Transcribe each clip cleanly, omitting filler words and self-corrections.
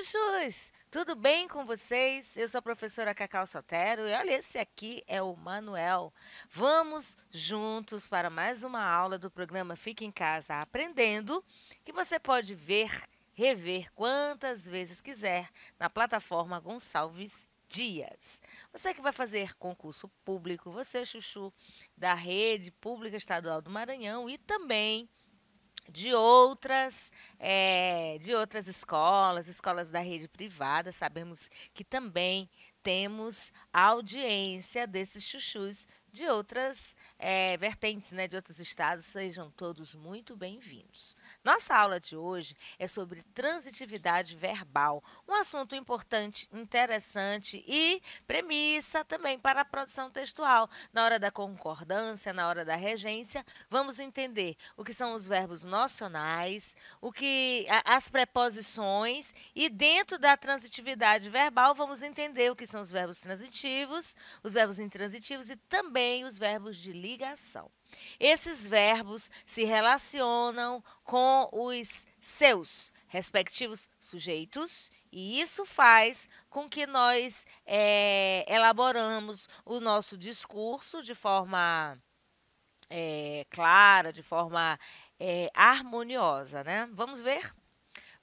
chuchus! Tudo bem com vocês? Eu sou a professora Cacau Sotero e olha, esse aqui é o Manuel. Vamos juntos para mais uma aula do programa Fica em Casa Aprendendo, que você pode ver, rever quantas vezes quiser na plataforma Gonçalves Dias. Você que vai fazer concurso público, você, chuchu, da Rede Pública Estadual do Maranhão e também de outras escolas, escolas da rede privada. Sabemos que também temos a audiência desses chuchus de outras vertentes, né, de outros estados. Sejam todos muito bem-vindos. Nossa aula de hoje é sobre transitividade verbal, um assunto importante, interessante e premissa também para a produção textual. Na hora da concordância, na hora da regência, vamos entender o que são os verbos nocionais, as preposições e dentro da transitividade verbal vamos entender o que são os verbos transitivos, os verbos intransitivos e também os verbos de ligação. Esses verbos se relacionam com os seus respectivos sujeitos e isso faz com que nós elaboramos o nosso discurso de forma clara, de forma harmoniosa, né? Vamos ver?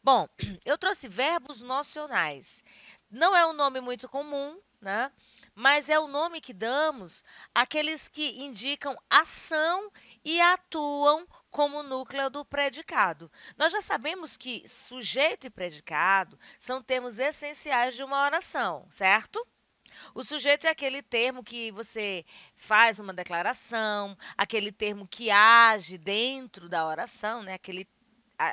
Bom, eu trouxe verbos nocionais. Não é um nome muito comum, né? Mas é o nome que damos àqueles que indicam ação e atuam como núcleo do predicado. Nós já sabemos que sujeito e predicado são termos essenciais de uma oração, certo? O sujeito é aquele termo que você faz uma declaração, aquele termo que age dentro da oração, né? Aquele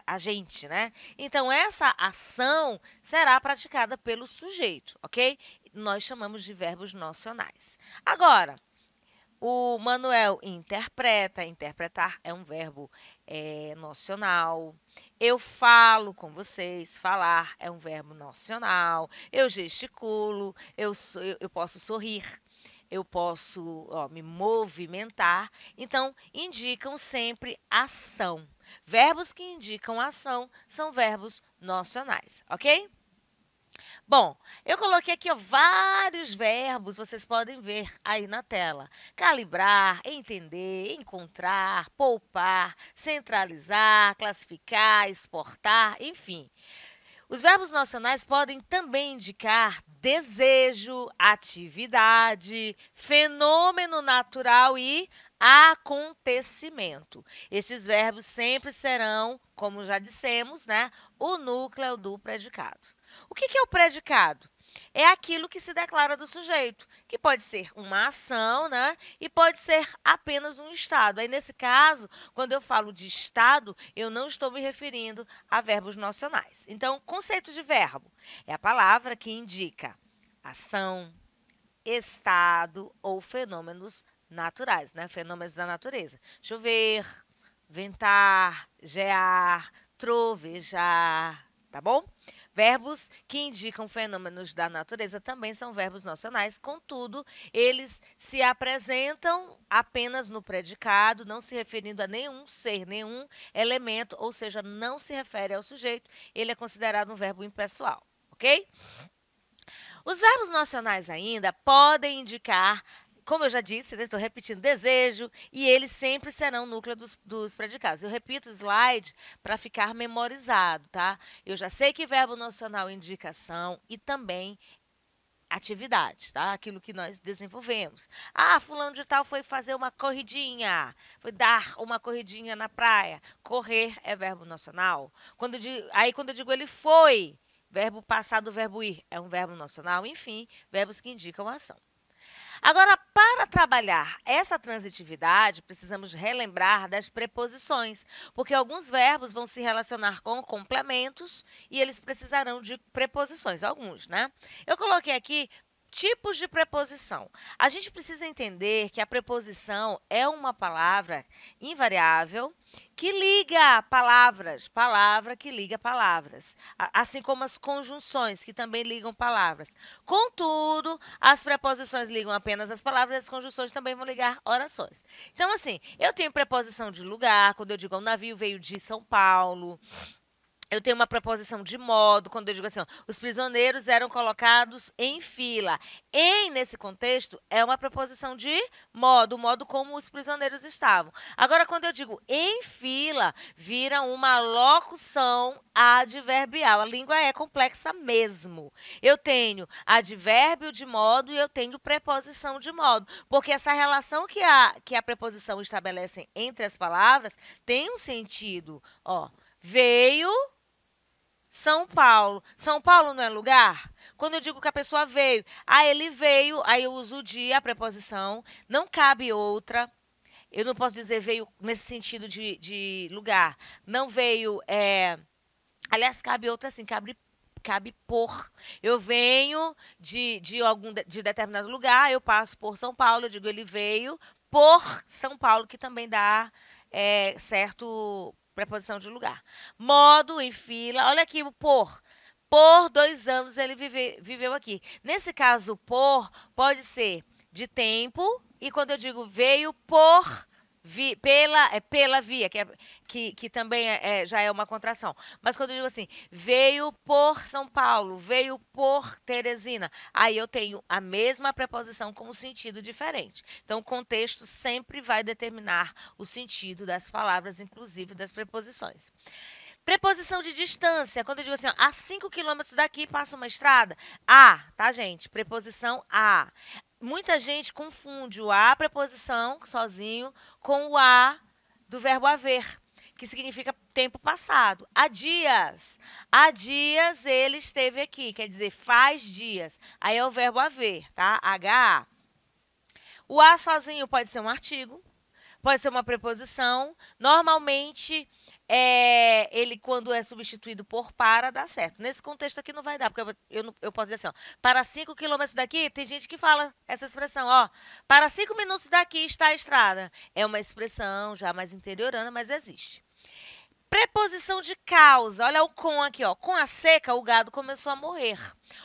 agente, né? Então, essa ação será praticada pelo sujeito, ok? Nós chamamos de verbos nocionais. Agora, o Manuel interpreta. Interpretar é um verbo nocional. Eu falo com vocês. Falar é um verbo nocional. Eu gesticulo. Eu posso sorrir. Eu posso me movimentar. Então, indicam sempre ação. Verbos que indicam ação são verbos nocionais, ok? Bom, eu coloquei aqui vários verbos, vocês podem ver aí na tela. Calibrar, entender, encontrar, poupar, centralizar, classificar, exportar, enfim. Os verbos nocionais podem também indicar desejo, atividade, fenômeno natural e acontecimento. Estes verbos sempre serão, como já dissemos, né, o núcleo do predicado. O que é o predicado? É aquilo que se declara do sujeito, que pode ser uma ação, né? E pode ser apenas um estado. Aí, nesse caso, quando eu falo de estado, eu não estou me referindo a verbos nocionais. Então, conceito de verbo é a palavra que indica ação, estado ou fenômenos naturais, né? Fenômenos da natureza. Chover, ventar, gear, trovejar, tá bom? Verbos que indicam fenômenos da natureza também são verbos nocionais, contudo, eles se apresentam apenas no predicado, não se referindo a nenhum ser, nenhum elemento, ou seja, não se refere ao sujeito, ele é considerado um verbo impessoal, ok? Os verbos nocionais ainda podem indicar, como eu já disse, estou repetindo, desejo, e eles sempre serão núcleo dos predicados. Eu repito o slide para ficar memorizado, tá? Eu já sei que verbo nocional indica ação e também atividade, tá? Aquilo que nós desenvolvemos. Ah, fulano de tal foi fazer uma corridinha, foi dar uma corridinha na praia. Correr é verbo nocional. Quando eu digo ele foi, verbo passado, verbo ir, é um verbo nocional. Enfim, verbos que indicam ação. Agora, para trabalhar essa transitividade, precisamos relembrar das preposições, porque alguns verbos vão se relacionar com complementos e eles precisarão de preposições, alguns, né? Eu coloquei aqui tipos de preposição. A gente precisa entender que a preposição é uma palavra invariável que liga palavras, palavra que liga palavras, assim como as conjunções que também ligam palavras. Contudo, as preposições ligam apenas as palavras e as conjunções também vão ligar orações. Então, assim, eu tenho preposição de lugar, quando eu digo o navio veio de São Paulo. Eu tenho uma preposição de modo, quando eu digo assim, ó, os prisioneiros eram colocados em fila. Em, nesse contexto, é uma preposição de modo, o modo como os prisioneiros estavam. Agora, quando eu digo em fila, vira uma locução adverbial. A língua é complexa mesmo. Eu tenho advérbio de modo e eu tenho preposição de modo. Porque essa relação que a preposição estabelece entre as palavras tem um sentido. Ó, veio São Paulo. São Paulo não é lugar? Quando eu digo que a pessoa veio, ele veio, aí eu uso o de, a preposição, não cabe outra. Eu não posso dizer veio nesse sentido de lugar. Não veio, aliás, cabe outra assim, cabe por. Eu venho de determinado lugar, eu passo por São Paulo, eu digo ele veio por São Paulo, que também dá certo preposição de lugar. Modo em fila, olha aqui o por. Por 2 anos ele viveu aqui. Nesse caso, por pode ser de tempo, e quando eu digo veio por pela via, que também já é uma contração. Mas quando eu digo assim, veio por São Paulo, veio por Teresina, aí eu tenho a mesma preposição com um sentido diferente. Então, o contexto sempre vai determinar o sentido das palavras, inclusive das preposições. Preposição de distância, quando eu digo assim, ó, a 5 quilômetros daqui passa uma estrada. A, tá, gente? Preposição a. Muita gente confunde o a, preposição, sozinho, com o a do verbo haver, que significa tempo passado. Há dias. Há dias ele esteve aqui, quer dizer, faz dias. Aí é o verbo haver, tá? H. O a sozinho pode ser um artigo, pode ser uma preposição. Normalmente, ele, quando é substituído por para, dá certo. Nesse contexto aqui não vai dar, porque eu posso dizer assim, ó, para 5 quilômetros daqui, tem gente que fala essa expressão, ó, para 5 minutos daqui está a estrada. É uma expressão já mais interiorana, mas existe. Preposição de causa, olha o com aqui, ó. Com a seca, o gado começou a morrer.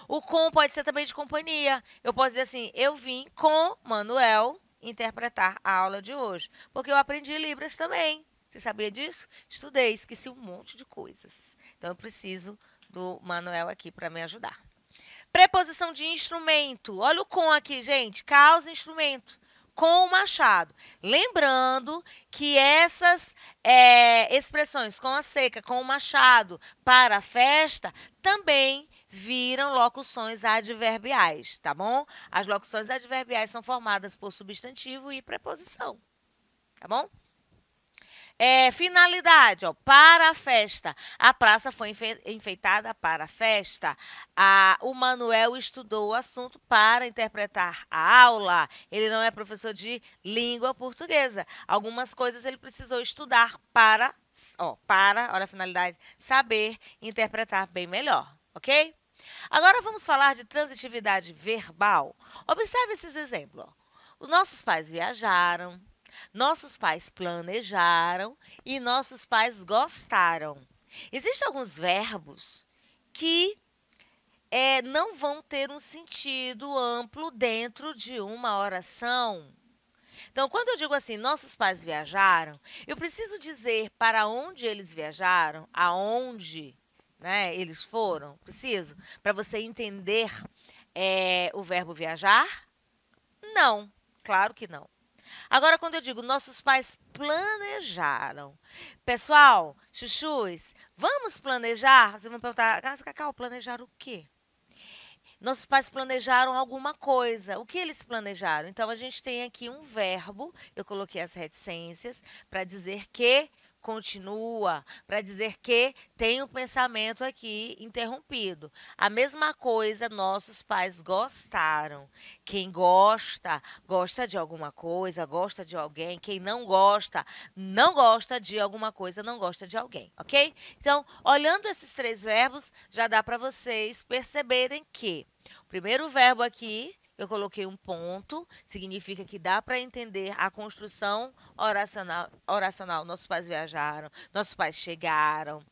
O com pode ser também de companhia. Eu posso dizer assim, eu vim com Manuel interpretar a aula de hoje, porque eu aprendi Libras também. Você sabia disso? Estudei, esqueci um monte de coisas. Então, eu preciso do Manuel aqui para me ajudar. Preposição de instrumento. Olha o com aqui, gente. Causa, instrumento. Com o machado. Lembrando que essas expressões com a seca, com o machado, para a festa, também viram locuções adverbiais, tá bom? As locuções adverbiais são formadas por substantivo e preposição, tá bom? Finalidade, ó, para a festa. A praça foi enfeitada para a festa. O Manuel estudou o assunto para interpretar a aula. Ele não é professor de língua portuguesa. Algumas coisas ele precisou estudar para, olha a finalidade, saber interpretar bem melhor, ok? Agora vamos falar de transitividade verbal. Observe esses exemplos. Ó. Os nossos pais viajaram. Nossos pais planejaram e nossos pais gostaram. Existem alguns verbos que não vão ter um sentido amplo dentro de uma oração. Então, quando eu digo assim, nossos pais viajaram, eu preciso dizer para onde eles viajaram, aonde eles foram. Preciso? Para você entender o verbo viajar? Não, claro que não. Agora, quando eu digo nossos pais planejaram. Pessoal, chuchus, vamos planejar? Vocês vão perguntar, Cacau, planejar o quê? Nossos pais planejaram alguma coisa. O que eles planejaram? Então, a gente tem aqui um verbo, eu coloquei as reticências, para dizer que continua, para dizer que tem um pensamento aqui interrompido. A mesma coisa, nossos pais gostaram. Quem gosta, gosta de alguma coisa, gosta de alguém. Quem não gosta, não gosta de alguma coisa, não gosta de alguém, ok? Então, olhando esses 3 verbos, já dá para vocês perceberem que o primeiro verbo aqui, eu coloquei um ponto, significa que dá para entender a construção oracional. Nossos pais viajaram, nossos pais chegaram.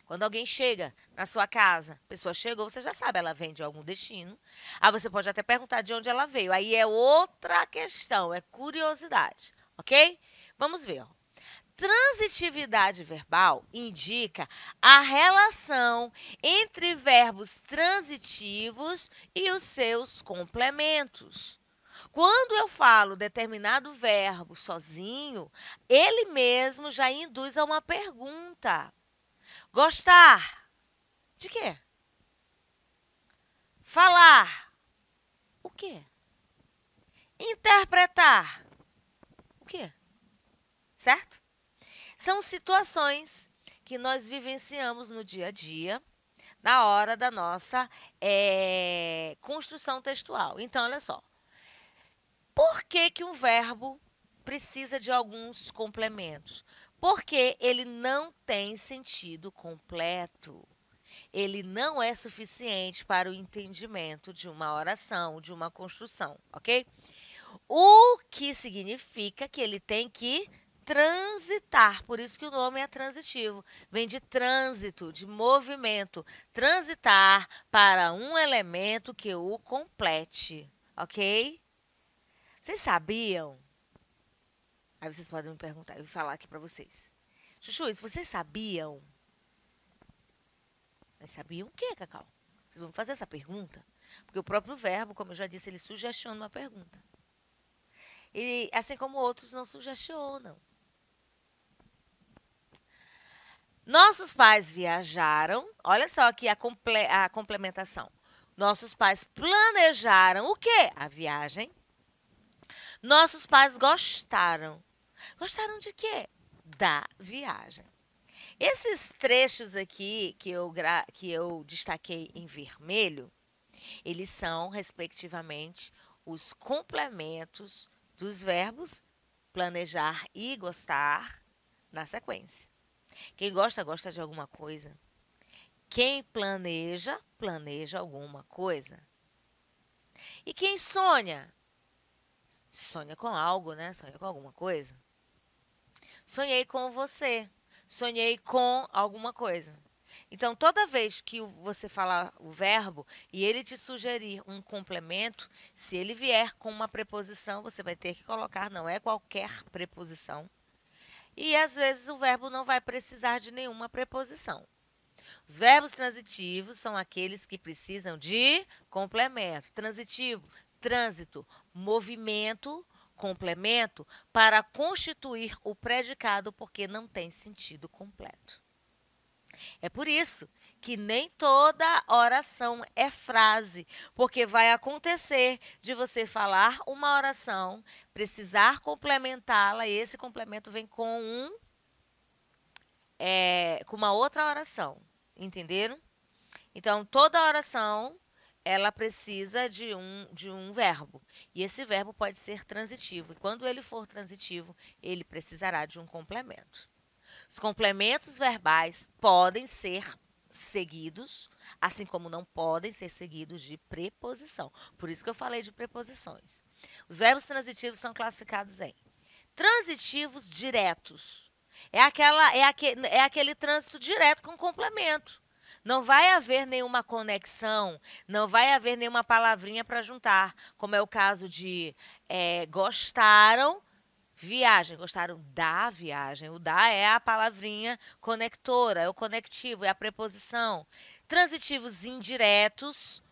Quando alguém chega na sua casa, a pessoa chegou, você já sabe, ela vem de algum destino. Aí você pode até perguntar de onde ela veio. Aí é outra questão, é curiosidade, ok? Vamos ver. Ó. Transitividade verbal indica a relação entre verbos transitivos e os seus complementos. Quando eu falo determinado verbo sozinho, ele mesmo já induz a uma pergunta. Gostar. De quê? Falar. O quê? Interpretar. O quê? Certo? São situações que nós vivenciamos no dia a dia, na hora da nossa construção textual. Então, olha só. Por que um verbo precisa de alguns complementos? Porque ele não tem sentido completo. Ele não é suficiente para o entendimento de uma oração, de uma construção, ok? O que significa que ele tem que transitar, por isso que o nome é transitivo. Vem de trânsito, de movimento. Transitar para um elemento que o complete, ok? Vocês sabiam? Aí vocês podem me perguntar, eu vou falar aqui para vocês. Chuchu, isso vocês sabiam? Mas sabiam o quê, Cacau? Vocês vão fazer essa pergunta? Porque o próprio verbo, como eu já disse, ele sugestiona uma pergunta. E assim como outros não sugestionam. Nossos pais viajaram. Olha só aqui a complementação. Nossos pais planejaram o quê? A viagem. Nossos pais gostaram. Gostaram de quê? Da viagem. Esses trechos aqui que eu destaquei em vermelho, eles são, respectivamente, os complementos dos verbos planejar e gostar na sequência. Quem gosta, gosta de alguma coisa. Quem planeja, planeja alguma coisa. E quem sonha? Sonha com algo, né? Sonha com alguma coisa. Sonhei com você. Sonhei com alguma coisa. Então, toda vez que você falar o verbo e ele te sugerir um complemento, se ele vier com uma preposição, você vai ter que colocar, não é qualquer preposição. E, às vezes, o verbo não vai precisar de nenhuma preposição. Os verbos transitivos são aqueles que precisam de complemento. Transitivo, trânsito, movimento, complemento, para constituir o predicado, porque não tem sentido completo. É por isso que nem toda oração é frase, porque vai acontecer de você falar uma oração, precisar complementá-la, e esse complemento vem com com uma outra oração. Entenderam? Então, toda oração ela precisa de um verbo. E esse verbo pode ser transitivo. E quando ele for transitivo, ele precisará de um complemento. Os complementos verbais podem ser seguidos, assim como não podem ser seguidos de preposição. Por isso que eu falei de preposições. Os verbos transitivos são classificados em transitivos diretos. É aquele trânsito direto com complemento. Não vai haver nenhuma conexão, não vai haver nenhuma palavrinha para juntar, como é o caso de gostaram, viagem, gostaram da viagem. O da é a palavrinha conectora, é o conectivo, é a preposição. Transitivos indiretos,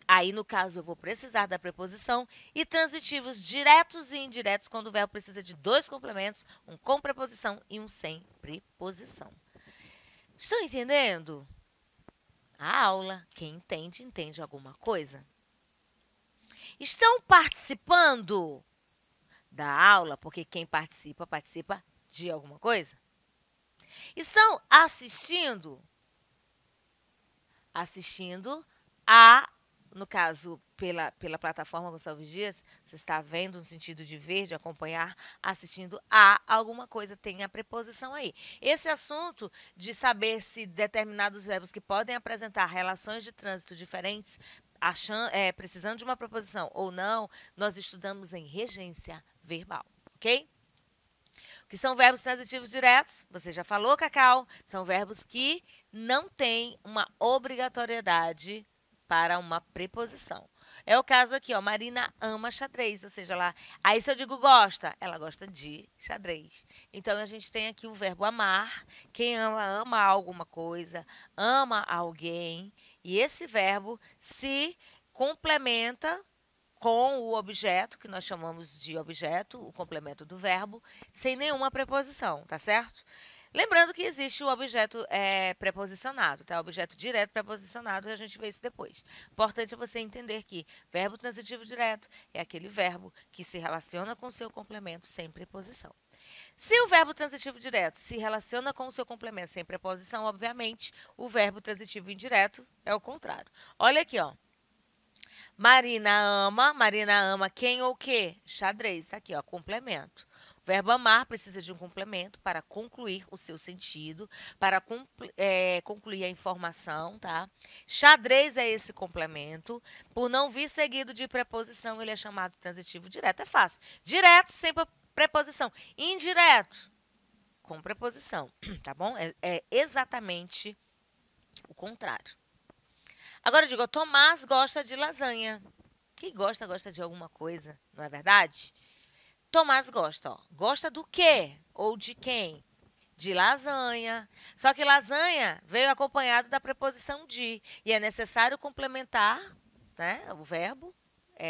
aí no caso eu vou precisar da preposição. E transitivos diretos e indiretos, quando o verbo precisa de dois complementos, um com preposição e um sem preposição. Estão entendendo? A aula, quem entende, entende alguma coisa. Estão participando da aula, porque quem participa, participa de alguma coisa? Estão assistindo? Assistindo no caso, pela plataforma Gonçalves Dias, você está vendo no sentido de ver, de acompanhar, assistindo a alguma coisa, tem a preposição aí. Esse assunto de saber se determinados verbos que podem apresentar relações de trânsito diferentes, precisando de uma preposição ou não, nós estudamos em regência verbal, ok? O que são verbos transitivos diretos? Você já falou, Cacau, são verbos que não têm uma obrigatoriedade para uma preposição. É o caso aqui, ó. Marina ama xadrez, ou seja, aí se eu digo gosta, ela gosta de xadrez. Então a gente tem aqui o verbo amar. Quem ama, ama alguma coisa, ama alguém. E esse verbo se complementa com o objeto, que nós chamamos de objeto, o complemento do verbo, sem nenhuma preposição, tá certo? Lembrando que existe o objeto preposicionado, tá? Objeto direto preposicionado, e a gente vê isso depois. Importante é você entender que verbo transitivo direto é aquele verbo que se relaciona com o seu complemento sem preposição. Se o verbo transitivo direto se relaciona com o seu complemento sem preposição, obviamente, o verbo transitivo indireto é o contrário. Olha aqui, ó. Marina ama quem ou quê? Xadrez, tá aqui, ó, complemento. O verbo amar precisa de um complemento para concluir o seu sentido, para concluir a informação, tá? Xadrez é esse complemento. Por não vir seguido de preposição, ele é chamado transitivo direto. É fácil. Direto, sem preposição. Indireto, com preposição, tá bom? É exatamente o contrário. Agora eu digo, Tomás gosta de lasanha. Quem gosta, gosta de alguma coisa, não é verdade? Tomás gosta, ó. Gosta do quê? Ou de quem? De lasanha. Só que lasanha veio acompanhado da preposição de. E é necessário complementar, né, o verbo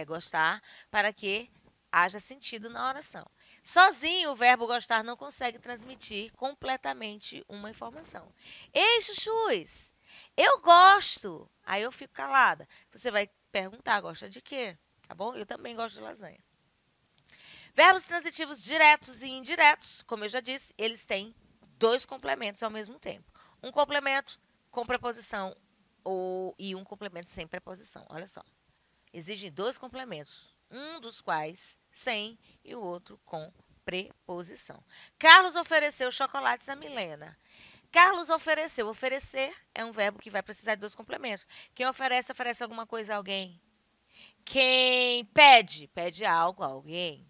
gostar para que haja sentido na oração. Sozinho, o verbo gostar não consegue transmitir completamente uma informação. Ei, chuchus, eu gosto. Aí eu fico calada. Você vai perguntar, gosta de quê? Tá bom? Eu também gosto de lasanha. Verbos transitivos diretos e indiretos, como eu já disse, eles têm dois complementos ao mesmo tempo. Um complemento com preposição e um complemento sem preposição. Olha só. Exigem dois complementos, um dos quais sem e o outro com preposição. Carlos ofereceu chocolates a Milena. Carlos ofereceu. Oferecer é um verbo que vai precisar de dois complementos. Quem oferece, oferece alguma coisa a alguém. Quem pede, pede algo a alguém.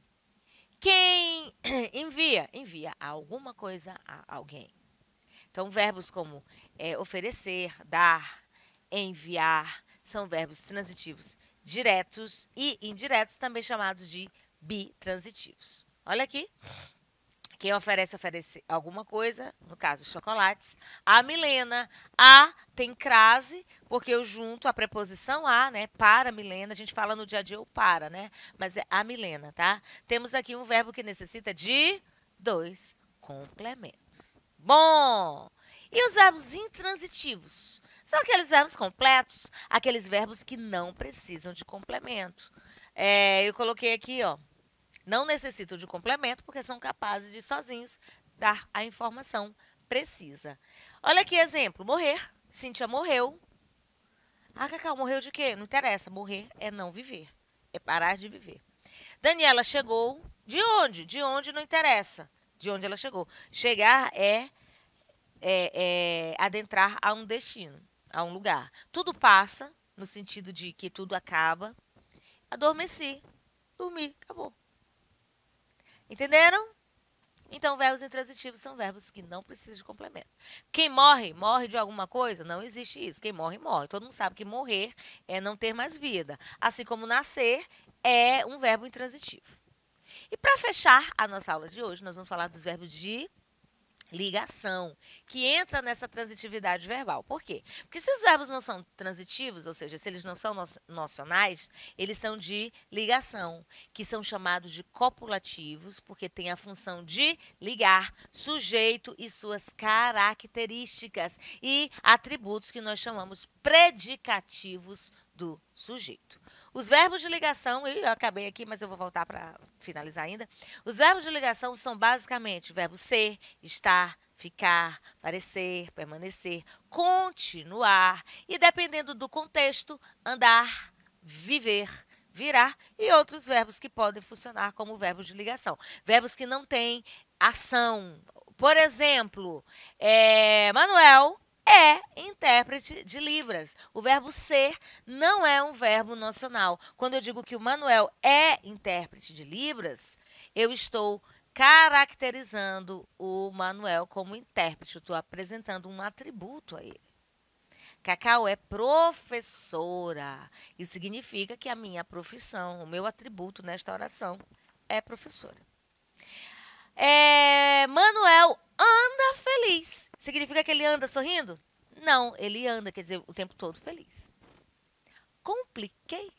Quem envia, envia alguma coisa a alguém. Então, verbos como oferecer, dar, enviar, são verbos transitivos diretos e indiretos, também chamados de bitransitivos. Olha aqui. Quem oferece, oferece alguma coisa, no caso, chocolates. A Milena. A tem crase, porque eu junto a preposição a, né? Para Milena. A gente fala no dia a dia o para, né? Mas é a Milena, tá? Temos aqui um verbo que necessita de dois complementos. Bom, e os verbos intransitivos? São aqueles verbos completos, aqueles verbos que não precisam de complemento. Eu coloquei aqui, ó. Não necessitam de complemento porque são capazes de sozinhos dar a informação precisa. Olha aqui exemplo. Morrer. Cíntia morreu. Ah, Cacau, morreu de quê? Não interessa. Morrer é não viver. É parar de viver. Daniela chegou. De onde? De onde não interessa. De onde ela chegou. Chegar é adentrar a um destino, a um lugar. Tudo passa, no sentido de que tudo acaba. Adormeci. Dormi. Acabou. Entenderam? Então, verbos intransitivos são verbos que não precisam de complemento. Quem morre, morre de alguma coisa? Não existe isso. Quem morre, morre. Todo mundo sabe que morrer é não ter mais vida. Assim como nascer é um verbo intransitivo. E para fechar a nossa aula de hoje, nós vamos falar dos verbos de ligação, que entra nessa transitividade verbal. Por quê? Porque se os verbos não são transitivos, ou seja, se eles não são nocionais, eles são de ligação, que são chamados de copulativos, porque tem a função de ligar sujeito e suas características e atributos que nós chamamos predicativos do sujeito. Os verbos de ligação, eu acabei aqui, mas eu vou voltar para finalizar ainda. Os verbos de ligação são basicamente o verbo ser, estar, ficar, parecer, permanecer, continuar e, dependendo do contexto, andar, viver, virar e outros verbos que podem funcionar como verbos de ligação. Verbos que não têm ação. Por exemplo, Manuel é intérprete de Libras. O verbo ser não é um verbo nocional. Quando eu digo que o Manuel é intérprete de Libras, eu estou caracterizando o Manuel como intérprete. Eu estou apresentando um atributo a ele. Cacau é professora. Isso significa que a minha profissão, o meu atributo nesta oração é professora. Manuel anda feliz. Significa que ele anda sorrindo? Não, ele anda, quer dizer, o tempo todo feliz. Compliquei?